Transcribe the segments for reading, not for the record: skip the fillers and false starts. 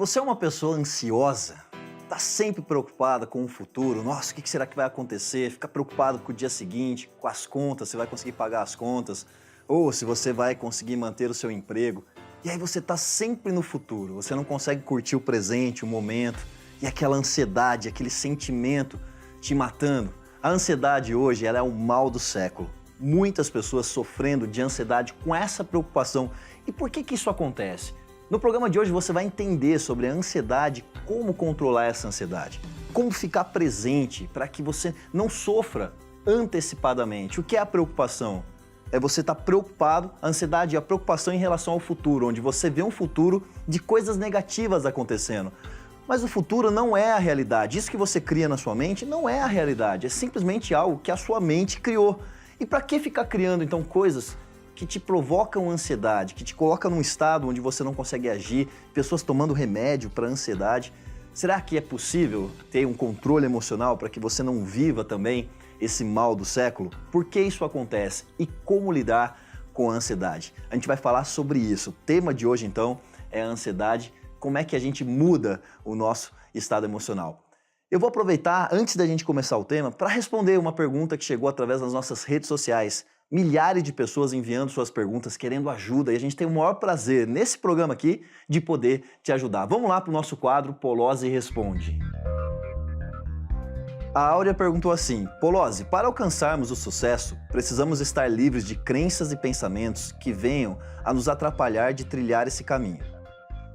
Você é uma pessoa ansiosa? Tá sempre preocupada com o futuro? Nossa, o que será que vai acontecer? Fica preocupado com o dia seguinte, com as contas, se vai conseguir pagar as contas, ou se você vai conseguir manter o seu emprego. E aí você tá sempre no futuro, você não consegue curtir o presente, o momento, e aquela ansiedade, aquele sentimento te matando. A ansiedade hoje, ela é o mal do século. Muitas pessoas sofrendo de ansiedade com essa preocupação. E por que isso acontece? No programa de hoje você vai entender sobre a ansiedade, como controlar essa ansiedade, como ficar presente para que você não sofra antecipadamente. O que é a preocupação? É você estar preocupado, a ansiedade é a preocupação em relação ao futuro, onde você vê um futuro de coisas negativas acontecendo. Mas o futuro não é a realidade. Isso que você cria na sua mente não é a realidade, é simplesmente algo que a sua mente criou. E para que ficar criando então coisas que te provocam ansiedade, que te colocam num estado onde você não consegue agir, pessoas tomando remédio para ansiedade? Será que é possível ter um controle emocional para que você não viva também esse mal do século? Por que isso acontece e como lidar com a ansiedade? A gente vai falar sobre isso. O tema de hoje então é a ansiedade, como é que a gente muda o nosso estado emocional. Eu vou aproveitar, antes da gente começar o tema, para responder uma pergunta que chegou através das nossas redes sociais. Milhares de pessoas enviando suas perguntas, querendo ajuda, e a gente tem o maior prazer nesse programa aqui de poder te ajudar. Vamos lá para o nosso quadro Polozzi Responde. A Áurea perguntou assim: Polozzi, para alcançarmos o sucesso, precisamos estar livres de crenças e pensamentos que venham a nos atrapalhar de trilhar esse caminho.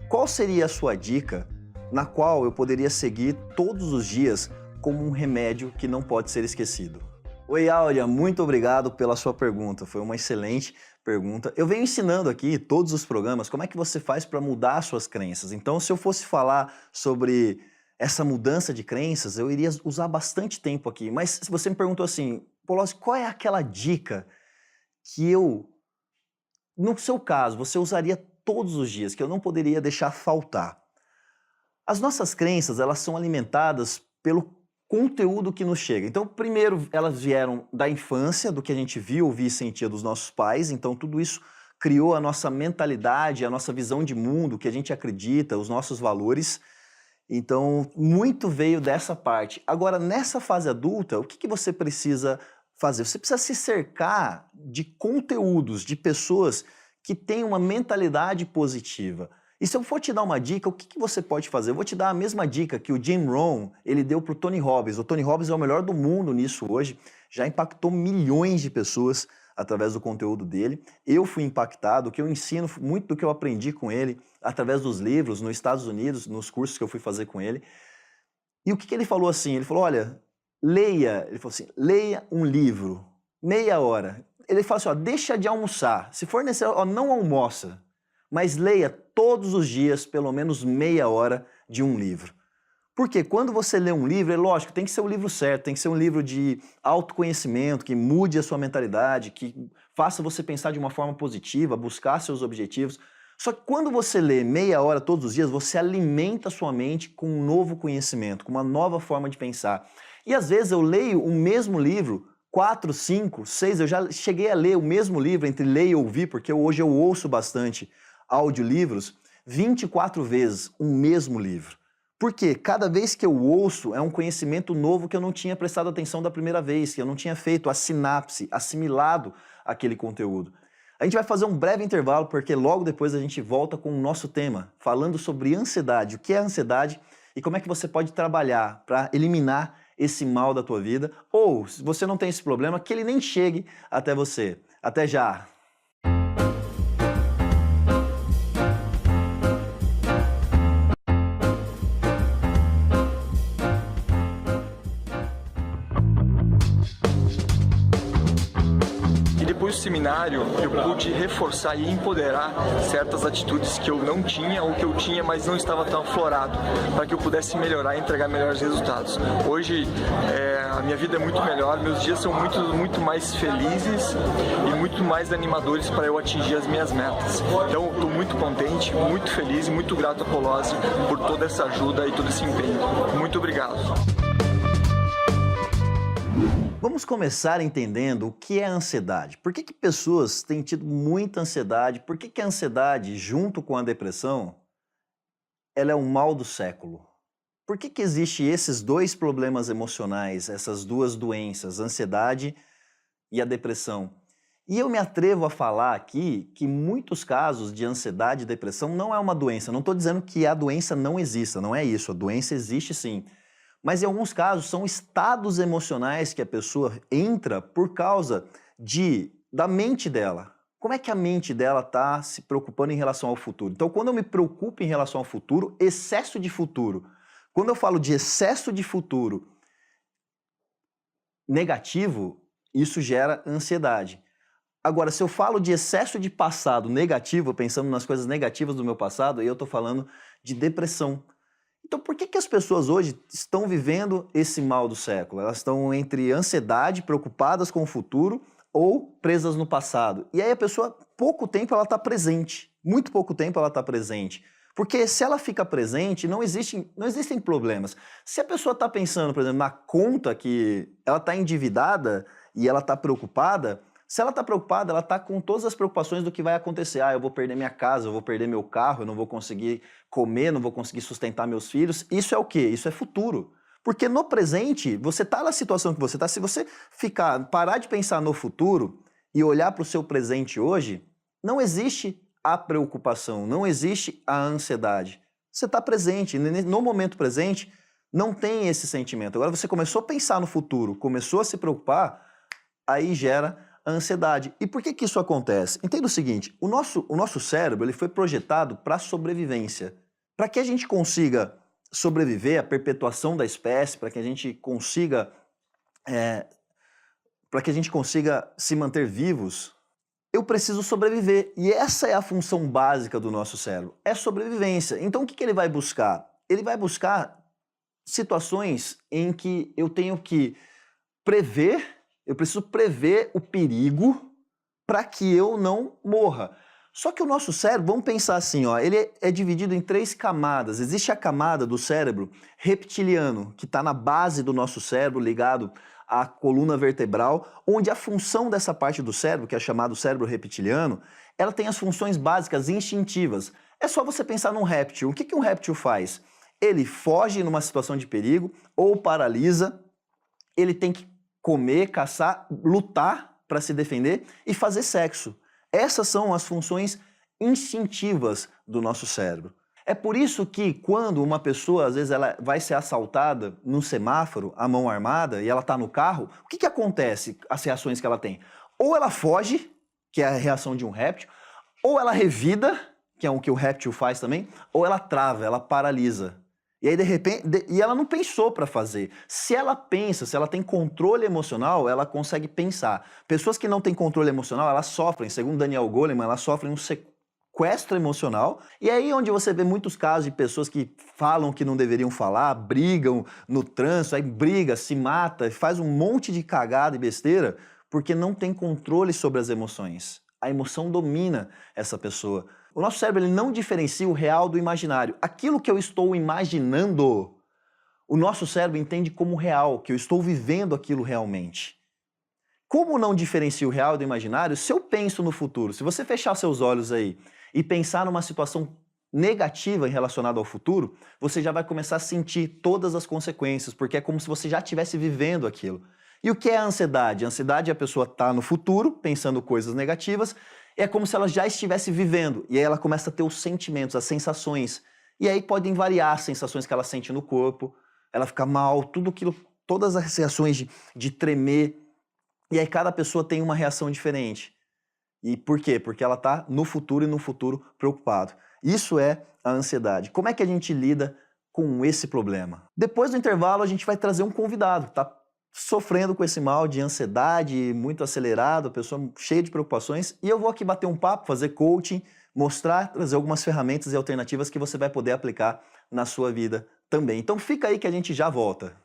Qual seria a sua dica na qual eu poderia seguir todos os dias como um remédio que não pode ser esquecido? Oi, Áurea, muito obrigado pela sua pergunta, foi uma excelente pergunta. Eu venho ensinando aqui, todos os programas, como é que você faz para mudar suas crenças. Então, se eu fosse falar sobre essa mudança de crenças, eu iria usar bastante tempo aqui. Mas se você me perguntou assim, Polozzi, qual é aquela dica que no seu caso, você usaria todos os dias, que eu não poderia deixar faltar? As nossas crenças, elas são alimentadas pelo conteúdo que nos chega. Então, primeiro, elas vieram da infância, do que a gente viu, ouvia e sentia dos nossos pais. Então, tudo isso criou a nossa mentalidade, a nossa visão de mundo, o que a gente acredita, os nossos valores. Então, muito veio dessa parte. Agora, nessa fase adulta, o que você precisa fazer? Você precisa se cercar de conteúdos, de pessoas que têm uma mentalidade positiva. E se eu for te dar uma dica, o que você pode fazer? Eu vou te dar a mesma dica que o Jim Rohn ele deu para o Tony Robbins. O Tony Robbins é o melhor do mundo nisso hoje, já impactou milhões de pessoas através do conteúdo dele. Eu fui impactado, o que eu ensino, muito do que eu aprendi com ele, através dos livros, nos Estados Unidos, nos cursos que eu fui fazer com ele. E o que ele falou assim? Ele falou, olha, ele falou assim, leia um livro, meia hora. Ele falou assim, ó, deixa de almoçar, se for necessário, ó, não almoça, mas leia todos os dias pelo menos meia hora de um livro. Porque quando você lê um livro, é lógico, tem que ser um livro certo, tem que ser um livro de autoconhecimento, que mude a sua mentalidade, que faça você pensar de uma forma positiva, buscar seus objetivos. Só que quando você lê meia hora todos os dias, você alimenta a sua mente com um novo conhecimento, com uma nova forma de pensar. E às vezes eu leio o mesmo livro 4, 5, 6, eu já cheguei a ler o mesmo livro entre ler e ouvir, porque hoje eu ouço bastante audiolivros, 24 vezes o mesmo livro. Porque cada vez que eu ouço é um conhecimento novo que eu não tinha prestado atenção da primeira vez, que eu não tinha feito a sinapse, assimilado aquele conteúdo. A gente vai fazer um breve intervalo porque logo depois a gente volta com o nosso tema, falando sobre ansiedade, o que é ansiedade e como é que você pode trabalhar para eliminar esse mal da tua vida, ou se você não tem esse problema, que ele nem chegue até você. Até já! Depois do seminário, eu pude reforçar e empoderar certas atitudes que eu não tinha ou que eu tinha, mas não estava tão aflorado, para que eu pudesse melhorar e entregar melhores resultados. Hoje, a minha vida é muito melhor, meus dias são muito mais felizes e muito mais animadores para eu atingir as minhas metas. Então, estou muito contente, muito feliz e muito grato a Polozzi por toda essa ajuda e todo esse empenho. Muito obrigado. Vamos começar entendendo o que é ansiedade. Por que pessoas têm tido muita ansiedade? Por que a ansiedade, junto com a depressão, ela é o mal do século? Por que existe esses dois problemas emocionais, essas duas doenças, a ansiedade e a depressão? E eu me atrevo a falar aqui que muitos casos de ansiedade e depressão não é uma doença. Não estou dizendo que a doença não exista, não é isso. A doença existe sim. Mas em alguns casos são estados emocionais que a pessoa entra por causa da mente dela. Como é que a mente dela está se preocupando em relação ao futuro? Então, quando eu me preocupo em relação ao futuro, excesso de futuro. Quando eu falo de excesso de futuro negativo, isso gera ansiedade. Agora, se eu falo de excesso de passado negativo, pensando nas coisas negativas do meu passado, aí eu estou falando de depressão. Então, por que as pessoas hoje estão vivendo esse mal do século? Elas estão entre ansiedade, preocupadas com o futuro ou presas no passado. E aí a pessoa, pouco tempo ela está presente, muito pouco tempo ela está presente. Porque se ela fica presente, não existem problemas. Se a pessoa está pensando, por exemplo, na conta que ela está endividada e ela está preocupada, se ela está preocupada, ela está com todas as preocupações do que vai acontecer. Eu vou perder minha casa, eu vou perder meu carro, eu não vou conseguir comer, não vou conseguir sustentar meus filhos. Isso é o quê? Isso é futuro. Porque no presente, você está na situação que você está. Se você parar de pensar no futuro e olhar para o seu presente hoje, não existe a preocupação, não existe a ansiedade. Você está presente, no momento presente não tem esse sentimento. Agora você começou a pensar no futuro, começou a se preocupar, aí gera a ansiedade. E por que isso acontece? Entenda o seguinte, o nosso cérebro ele foi projetado para a sobrevivência. Para que a gente consiga sobreviver, a perpetuação da espécie, para que a gente consiga se manter vivos, eu preciso sobreviver. E essa é a função básica do nosso cérebro, é sobrevivência. Então o que ele vai buscar? Ele vai buscar situações em que eu tenho que eu preciso prever o perigo para que eu não morra. Só que o nosso cérebro, vamos pensar assim, ele é dividido em 3 camadas. Existe a camada do cérebro reptiliano, que está na base do nosso cérebro, ligado à coluna vertebral, onde a função dessa parte do cérebro, que é chamado cérebro reptiliano, ela tem as funções básicas instintivas. É só você pensar num réptil. O que um réptil faz? Ele foge numa situação de perigo ou paralisa, ele tem que comer, caçar, lutar para se defender e fazer sexo. Essas são as funções instintivas do nosso cérebro. É por isso que quando uma pessoa, às vezes, ela vai ser assaltada no semáforo, à mão armada, e ela está no carro, o que acontece, as reações que ela tem? Ou ela foge, que é a reação de um réptil, ou ela revida, que é o que o réptil faz também, ou ela trava, ela paralisa. E aí, de repente, e ela não pensou para fazer. Se ela pensa, se ela tem controle emocional, ela consegue pensar. Pessoas que não têm controle emocional, elas sofrem, segundo Daniel Goleman, elas sofrem um sequestro emocional. E aí onde você vê muitos casos de pessoas que falam que não deveriam falar, brigam no trânsito, aí briga, se mata, faz um monte de cagada e besteira, porque não tem controle sobre as emoções. A emoção domina essa pessoa. O nosso cérebro ele não diferencia o real do imaginário. Aquilo que eu estou imaginando, o nosso cérebro entende como real, que eu estou vivendo aquilo realmente. Como não diferencia o real do imaginário, se eu penso no futuro, se você fechar seus olhos aí e pensar numa situação negativa relacionada ao futuro, você já vai começar a sentir todas as consequências, porque é como se você já estivesse vivendo aquilo. E o que é a ansiedade? A ansiedade é a pessoa estar no futuro, pensando coisas negativas, é como se ela já estivesse vivendo, e aí ela começa a ter os sentimentos, as sensações, e aí podem variar as sensações que ela sente no corpo, ela fica mal, todas as reações de tremer, e aí cada pessoa tem uma reação diferente. E por quê? Porque ela está no futuro e no futuro preocupado. Isso é a ansiedade. Como é que a gente lida com esse problema? Depois do intervalo a gente vai trazer um convidado, tá? Sofrendo com esse mal de ansiedade, muito acelerado, pessoa cheia de preocupações, e eu vou aqui bater um papo, fazer coaching, mostrar, trazer algumas ferramentas e alternativas que você vai poder aplicar na sua vida também. Então fica aí que a gente já volta.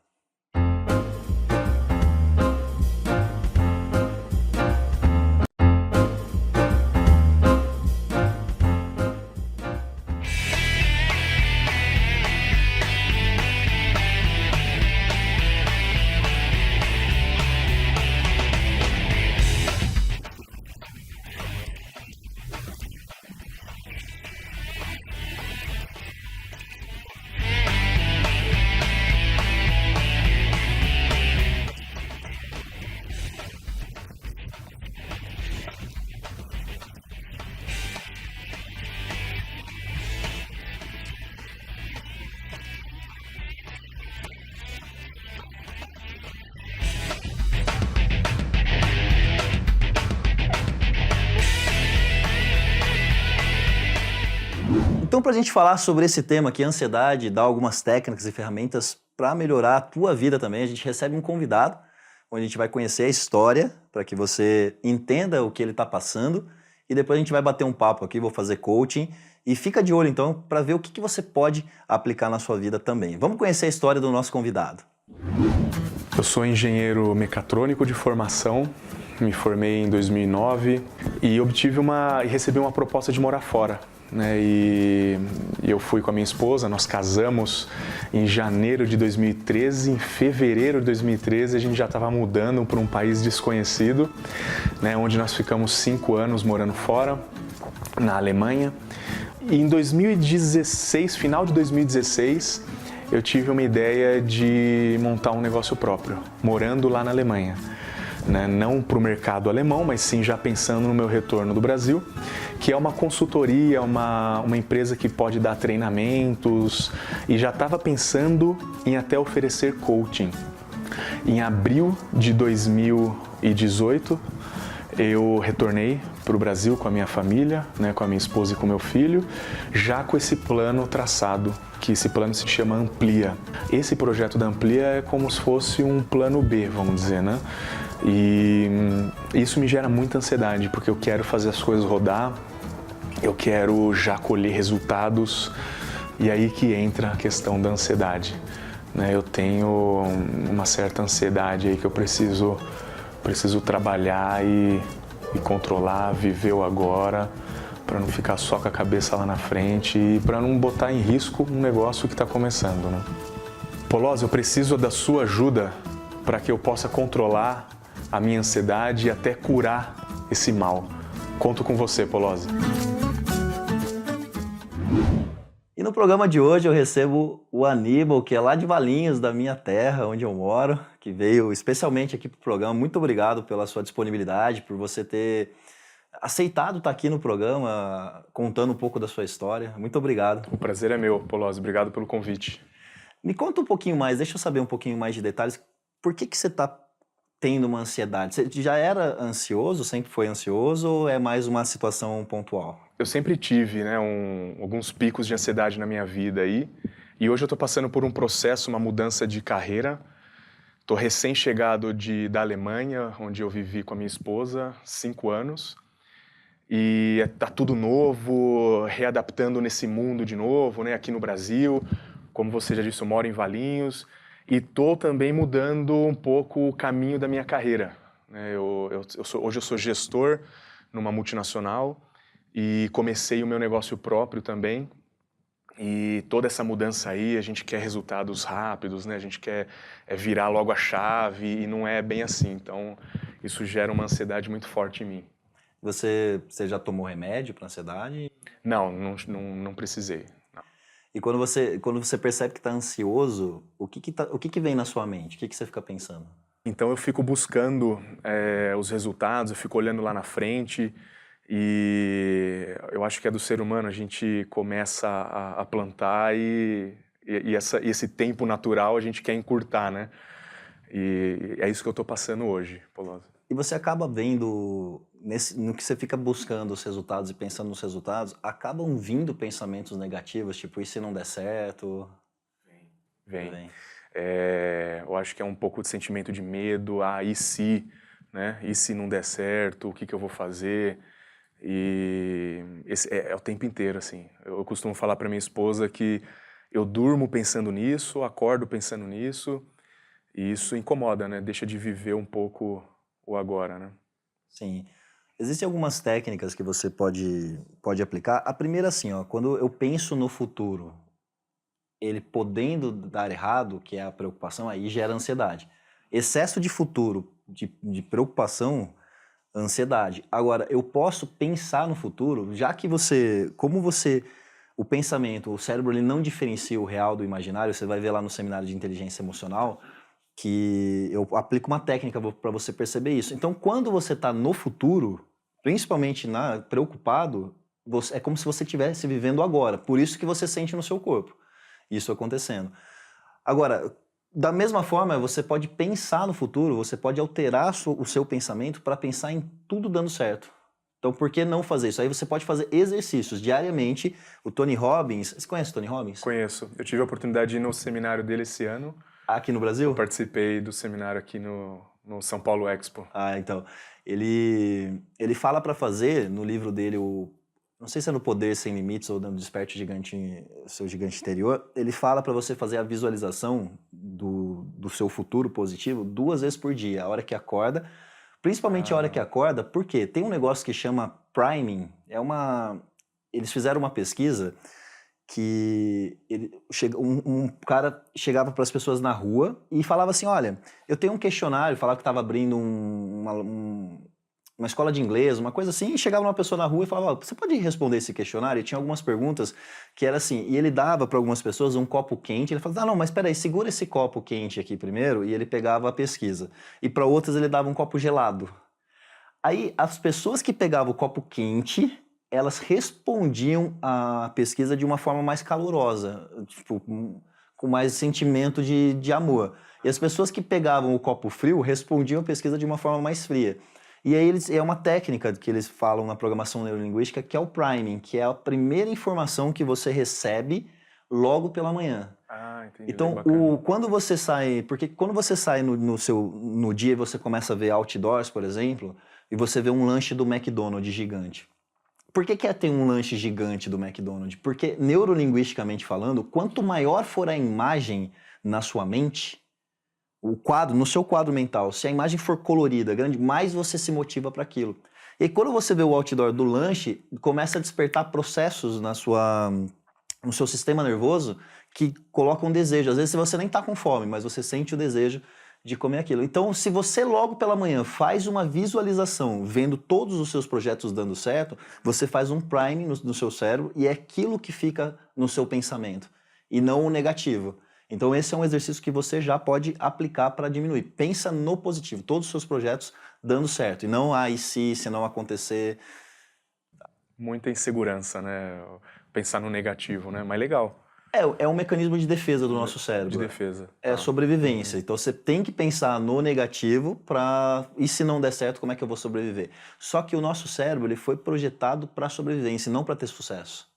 Então, para a gente falar sobre esse tema aqui, ansiedade, dar algumas técnicas e ferramentas para melhorar a tua vida também, a gente recebe um convidado, onde a gente vai conhecer a história, para que você entenda o que ele está passando, e depois a gente vai bater um papo aqui, vou fazer coaching, e fica de olho então para ver o que você pode aplicar na sua vida também. Vamos conhecer a história do nosso convidado. Eu sou engenheiro mecatrônico de formação, me formei em 2009 e recebi uma proposta de morar fora. E eu fui com a minha esposa, nós casamos em janeiro de 2013, em fevereiro de 2013 a gente já estava mudando para um país desconhecido, onde nós ficamos 5 anos morando fora, na Alemanha. E em 2016, final de 2016, eu tive uma ideia de montar um negócio próprio, morando lá na Alemanha. Não para o mercado alemão, mas sim já pensando no meu retorno do Brasil, que é uma consultoria, uma empresa que pode dar treinamentos, e já estava pensando em até oferecer coaching. Em abril de 2018, eu retornei para o Brasil com a minha família, com a minha esposa e com meu filho, já com esse plano traçado, que esse plano se chama Amplia. Esse projeto da Amplia é como se fosse um plano B, vamos dizer, E isso me gera muita ansiedade, porque eu quero fazer as coisas rodar, eu quero já colher resultados, e aí que entra a questão da ansiedade. Eu tenho uma certa ansiedade aí que eu preciso trabalhar e controlar, viver o agora, para não ficar só com a cabeça lá na frente e para não botar em risco um negócio que está começando. Polozzi, eu preciso da sua ajuda para que eu possa controlar a minha ansiedade e até curar esse mal. Conto com você, Polozzi. E no programa de hoje eu recebo o Aníbal, que é lá de Valinhos, da minha terra, onde eu moro, que veio especialmente aqui para o programa. Muito obrigado pela sua disponibilidade, por você ter aceitado estar aqui no programa, contando um pouco da sua história. Muito obrigado. O prazer é meu, Polozzi. Obrigado pelo convite. Me conta um pouquinho mais, deixa eu saber um pouquinho mais de detalhes. Por que você está tendo uma ansiedade? Você já era ansioso, sempre foi ansioso, ou é mais uma situação pontual? Eu sempre tive, alguns picos de ansiedade na minha vida aí, e hoje eu estou passando por um processo, uma mudança de carreira. Estou recém-chegado da Alemanha, onde eu vivi com a minha esposa 5 anos, e tá tudo novo, readaptando nesse mundo de novo, aqui no Brasil. Como você já disse, eu moro em Valinhos, e estou também mudando um pouco o caminho da minha carreira. Hoje eu sou gestor numa multinacional e comecei o meu negócio próprio também. E toda essa mudança aí, a gente quer resultados rápidos, a gente quer virar logo a chave e não é bem assim. Então, isso gera uma ansiedade muito forte em mim. Você já tomou remédio para ansiedade? Não precisei. E quando você percebe que está ansioso, o que vem na sua mente? O que você fica pensando? Então eu fico buscando os resultados, eu fico olhando lá na frente, e eu acho que é do ser humano, a gente começa a plantar e esse tempo natural a gente quer encurtar, E é isso que eu estou passando hoje, Polozzi. E você acaba vendo, no que você fica buscando os resultados e pensando nos resultados, acabam vindo pensamentos negativos, tipo, e se não der certo? Vem. Eu acho que é um pouco de sentimento de medo, e se, E se não der certo, o que eu vou fazer? E esse é o tempo inteiro, assim. Eu costumo falar para minha esposa que eu durmo pensando nisso, acordo pensando nisso, e isso incomoda, Deixa de viver um pouco o agora, Sim. Existem algumas técnicas que você pode aplicar. A primeira, assim, quando eu penso no futuro, ele podendo dar errado, que é a preocupação, aí gera ansiedade. Excesso de futuro, de preocupação, ansiedade. Agora, eu posso pensar no futuro, já que o pensamento, o cérebro, ele não diferencia o real do imaginário. Você vai ver lá no seminário de inteligência emocional que eu aplico uma técnica para você perceber isso. Então, quando você está no futuro, principalmente preocupado, é como se você estivesse vivendo agora. Por isso que você sente no seu corpo isso acontecendo. Agora, da mesma forma, você pode pensar no futuro, você pode alterar o seu pensamento para pensar em tudo dando certo. Então, por que não fazer isso? Aí você pode fazer exercícios diariamente. O Tony Robbins, você conhece o Tony Robbins? Conheço. Eu tive a oportunidade de ir no seminário dele esse ano. Aqui no Brasil? Eu participei do seminário aqui no São Paulo Expo. Então. Ele fala para fazer, no livro dele, não sei se é no Poder Sem Limites ou no Desperte Seu Gigante Interior, ele fala para você fazer a visualização do seu futuro positivo 2 vezes por dia, a hora que acorda, principalmente a hora que acorda, porque tem um negócio que chama priming, eles fizeram uma pesquisa que um cara chegava para as pessoas na rua e falava assim, olha, eu tenho um questionário, falava que estava abrindo uma escola de inglês, uma coisa assim, e chegava uma pessoa na rua e falava, você pode responder esse questionário? E tinha algumas perguntas que era assim, e ele dava para algumas pessoas um copo quente, ele falava, não, mas peraí, segura esse copo quente aqui primeiro, e ele pegava a pesquisa. E para outras ele dava um copo gelado. Aí as pessoas que pegavam o copo quente, elas respondiam à pesquisa de uma forma mais calorosa, tipo, com mais sentimento de amor. E as pessoas que pegavam o copo frio respondiam à pesquisa de uma forma mais fria. E aí é uma técnica que eles falam na programação neurolinguística, que é o priming, que é a primeira informação que você recebe logo pela manhã. Entendi. Então, quando você sai... Porque quando você sai no dia e você começa a ver outdoors, por exemplo, e você vê um lanche do McDonald's gigante. Por que tem um lanche gigante do McDonald's? Porque, neurolinguisticamente falando, quanto maior for a imagem na sua mente, no seu quadro mental, se a imagem for colorida, grande, mais você se motiva para aquilo. E aí, quando você vê o outdoor do lanche, começa a despertar processos no seu sistema nervoso que colocam desejo. Às vezes você nem está com fome, mas você sente o desejo de comer aquilo. Então, se você logo pela manhã faz uma visualização, vendo todos os seus projetos dando certo, você faz um priming no seu cérebro e é aquilo que fica no seu pensamento, e não o negativo. Então, esse é um exercício que você já pode aplicar para diminuir. Pensa no positivo, todos os seus projetos dando certo, e não, e se não acontecer... Muita insegurança, né? Pensar no negativo, né? Mas legal. É um mecanismo de defesa do nosso cérebro. De defesa. É sobrevivência. Então você tem que pensar no negativo e se não der certo, como é que eu vou sobreviver? Só que o nosso cérebro ele foi projetado para sobrevivência, não para ter sucesso.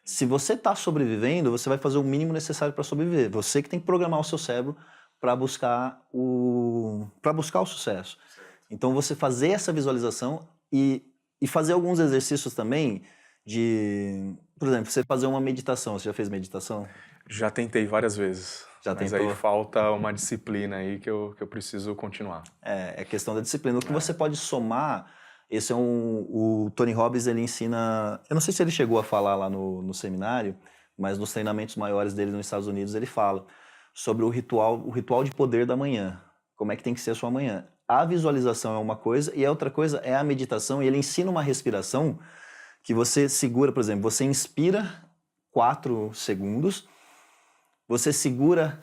Se você está sobrevivendo, você vai fazer o mínimo necessário para sobreviver. Você que tem que programar o seu cérebro para buscar o sucesso. Então você fazer essa visualização e fazer alguns exercícios também por exemplo, você fazer uma meditação. Você já fez meditação? Já tentei várias vezes. Mas tentou? aí falta uma disciplina aí que eu preciso continuar. É questão da disciplina. O que você pode somar, o Tony Robbins, ele ensina, eu não sei se ele chegou a falar lá no seminário, mas nos treinamentos maiores dele nos Estados Unidos ele fala sobre o ritual de poder da manhã. Como é que tem que ser a sua manhã. A visualização é uma coisa e a outra coisa é a meditação, e ele ensina uma respiração que você segura, por exemplo, você inspira 4 segundos, você segura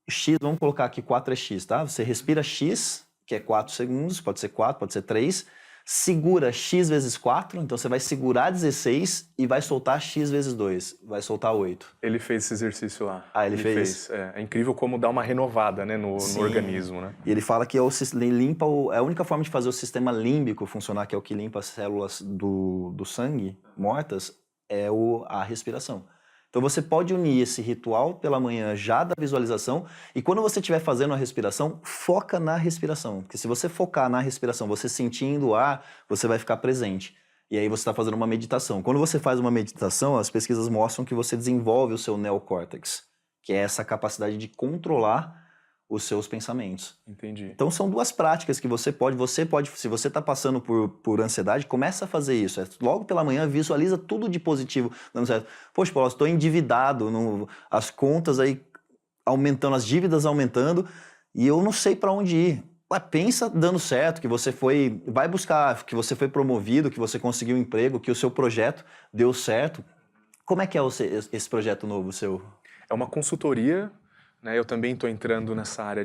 X, vamos colocar aqui 4 é X, tá? Você respira X, que é 4 segundos, pode ser 4, pode ser 3, segura X vezes 4, então você vai segurar 16 e vai soltar X vezes 2, vai soltar 8. Ele fez esse exercício lá. Ele fez? É incrível como dá uma renovada, né, no organismo, né? E ele fala que é a única forma de fazer o sistema límbico funcionar, que é o que limpa as células do sangue mortas, é a respiração. Então você pode unir esse ritual pela manhã já da visualização, e quando você estiver fazendo a respiração, foca na respiração. Porque se você focar na respiração, você sentindo o ar, você vai ficar presente. E aí você está fazendo uma meditação. Quando você faz uma meditação, as pesquisas mostram que você desenvolve o seu neocórtex, que é essa capacidade de controlar os seus pensamentos. Entendi. Então são 2 práticas que você pode, se você está passando por ansiedade, começa a fazer isso. Logo pela manhã, visualiza tudo de positivo dando certo. Poxa, Paulo, estou endividado, as contas aí aumentando, as dívidas aumentando, e eu não sei para onde ir. Pensa dando certo, que você vai buscar, que você foi promovido, que você conseguiu um emprego, que o seu projeto deu certo. Como é que é esse projeto novo seu? É uma consultoria. Eu também estou entrando nessa área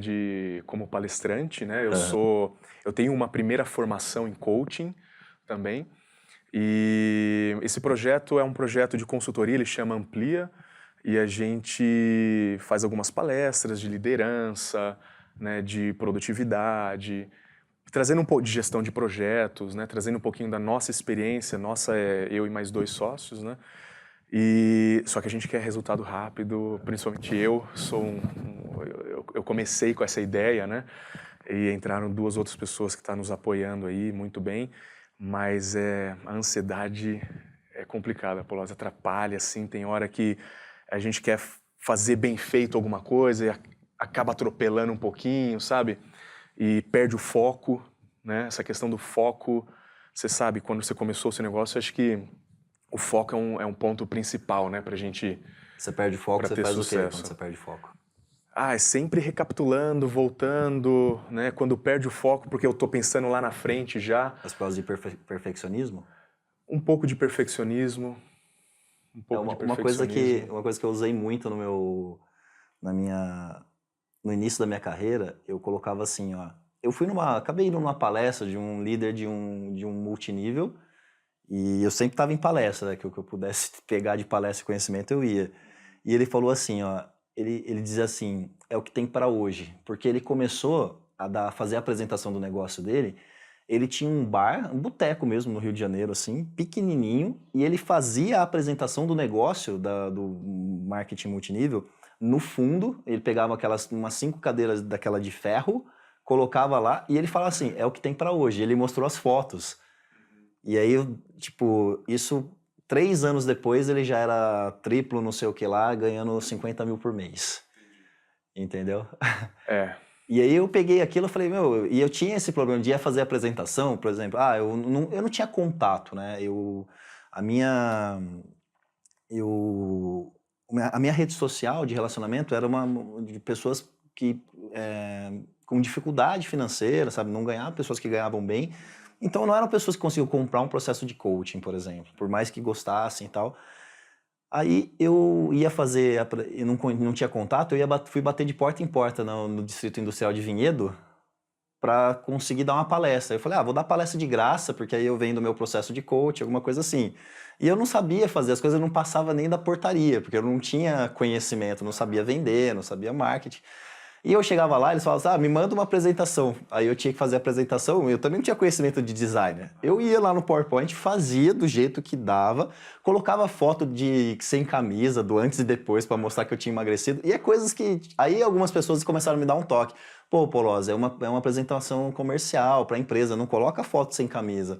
como palestrante, né? Eu tenho uma primeira formação em coaching também, e esse projeto é um projeto de consultoria, ele chama Amplia, e a gente faz algumas palestras de liderança, né, de produtividade, trazendo um pouco de gestão de projetos, né? Trazendo um pouquinho da nossa experiência, eu e mais 2 sócios, né? Só que a gente quer resultado rápido, principalmente eu eu comecei com essa ideia, né? E entraram 2 outras pessoas que estão nos apoiando aí muito bem, mas a ansiedade é complicada, Polozzi, atrapalha, assim, tem hora que a gente quer fazer bem feito alguma coisa e acaba atropelando um pouquinho, sabe? E perde o foco, né? Essa questão do foco, você sabe, quando você começou o seu negócio, acho que o foco é um ponto principal, né, pra gente... Você perde foco, você faz sucesso. o quê quando você perde foco? É sempre recapitulando, voltando, né? Quando perde o foco, porque eu tô pensando lá na frente já. As provas de perfeccionismo? Um pouco de perfeccionismo. Uma coisa que eu usei muito no início da minha carreira, eu colocava assim, ó. Acabei indo numa palestra de um líder de um multinível, e eu sempre estava em palestra, né? Que o que eu pudesse pegar de palestra e conhecimento eu ia. E ele falou assim, ó. Ele dizia assim, é o que tem para hoje. Porque ele começou a fazer a apresentação do negócio dele, ele tinha um bar, um boteco mesmo no Rio de Janeiro, assim, pequenininho, e ele fazia a apresentação do negócio do marketing multinível no fundo. Ele pegava umas 5 cadeiras daquela de ferro, colocava lá, e ele falava assim, é o que tem para hoje. Ele mostrou as fotos. E aí, isso... 3 anos depois, ele já era triplo, não sei o que lá, ganhando 50 mil por mês. Entendeu? E aí eu peguei aquilo e falei, e eu tinha esse problema de ir fazer a apresentação, por exemplo, eu não tinha contato, né? A minha rede social de relacionamento era de pessoas que com dificuldade financeira, sabe? Não ganhavam, pessoas que ganhavam bem. Então, não eram pessoas que conseguiam comprar um processo de coaching, por exemplo, por mais que gostassem e tal. Aí, eu ia fazer, eu não tinha contato, fui bater de porta em porta no Distrito Industrial de Vinhedo para conseguir dar uma palestra. Eu falei, vou dar palestra de graça, porque aí eu vendo o meu processo de coaching, alguma coisa assim. E eu não sabia fazer as coisas, eu não passava nem da portaria, porque eu não tinha conhecimento, não sabia vender, não sabia marketing. E eu chegava lá, eles falavam assim, me manda uma apresentação. Aí eu tinha que fazer a apresentação, eu também não tinha conhecimento de designer. Eu ia lá no PowerPoint, fazia do jeito que dava, colocava foto sem camisa, do antes e depois, para mostrar que eu tinha emagrecido. E é coisas que... Aí algumas pessoas começaram a me dar um toque. Pô, Polozzi, é uma apresentação comercial para a empresa, não coloca foto sem camisa.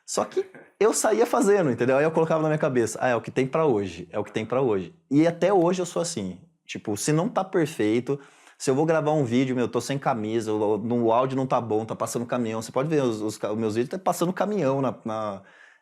Só que eu saía fazendo, entendeu? Aí eu colocava na minha cabeça, é o que tem para hoje, é o que tem para hoje. E até hoje eu sou assim, tipo, se não tá perfeito... Se eu vou gravar um vídeo, eu tô sem camisa, o áudio não tá bom, tá passando caminhão. Você pode ver os meus vídeos, tá passando caminhão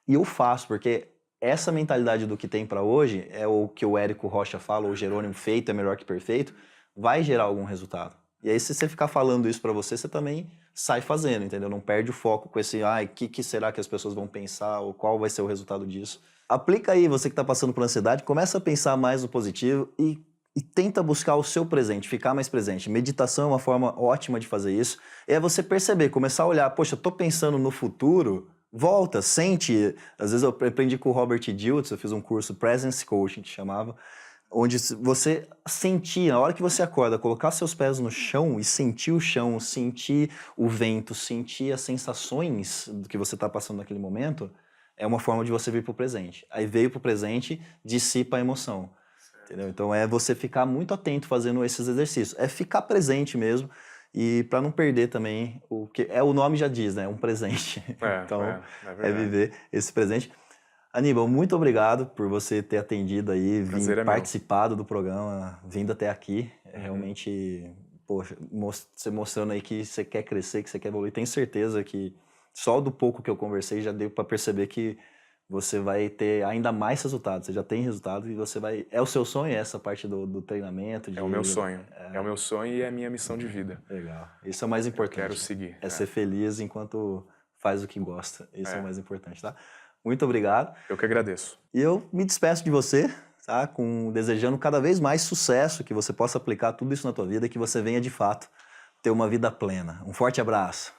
E eu faço, porque essa mentalidade do que tem para hoje, é o que o Érico Rocha fala, ou o Jerônimo, feito é melhor que perfeito, vai gerar algum resultado. E aí, se você ficar falando isso para você, você também sai fazendo, entendeu? Não perde o foco com esse, que será que as pessoas vão pensar, ou qual vai ser o resultado disso. Aplica aí, você que tá passando por ansiedade, começa a pensar mais no positivo e tenta buscar o seu presente, ficar mais presente. Meditação é uma forma ótima de fazer isso. É você perceber, começar a olhar, poxa, eu tô pensando no futuro, volta, sente. Às vezes eu aprendi com o Robert Diltz, eu fiz um curso Presence Coaching, que chamava, onde você sentir, na hora que você acorda, colocar seus pés no chão e sentir o chão, sentir o vento, sentir as sensações do que você está passando naquele momento, é uma forma de você vir para o presente. Aí veio para o presente, dissipa a emoção. Entendeu? Então é você ficar muito atento fazendo esses exercícios. É ficar presente mesmo e para não perder também o nome já diz, né? Um presente. Então é viver esse presente. Aníbal, muito obrigado por você ter atendido aí, participado do programa, vindo até aqui. Realmente, poxa, você mostrando aí que você quer crescer, que você quer evoluir. Tenho certeza que só do pouco que eu conversei já deu para perceber que você vai ter ainda mais resultados. Você já tem resultado e você vai... É o seu sonho essa parte do treinamento? É o meu sonho. É o meu sonho e é a minha missão de vida. Legal. Isso é o mais importante. Eu quero seguir. É ser feliz enquanto faz o que gosta. Isso é o mais importante, tá? Muito obrigado. Eu que agradeço. E eu me despeço de você, tá? Desejando cada vez mais sucesso, que você possa aplicar tudo isso na tua vida e que você venha de fato ter uma vida plena. Um forte abraço.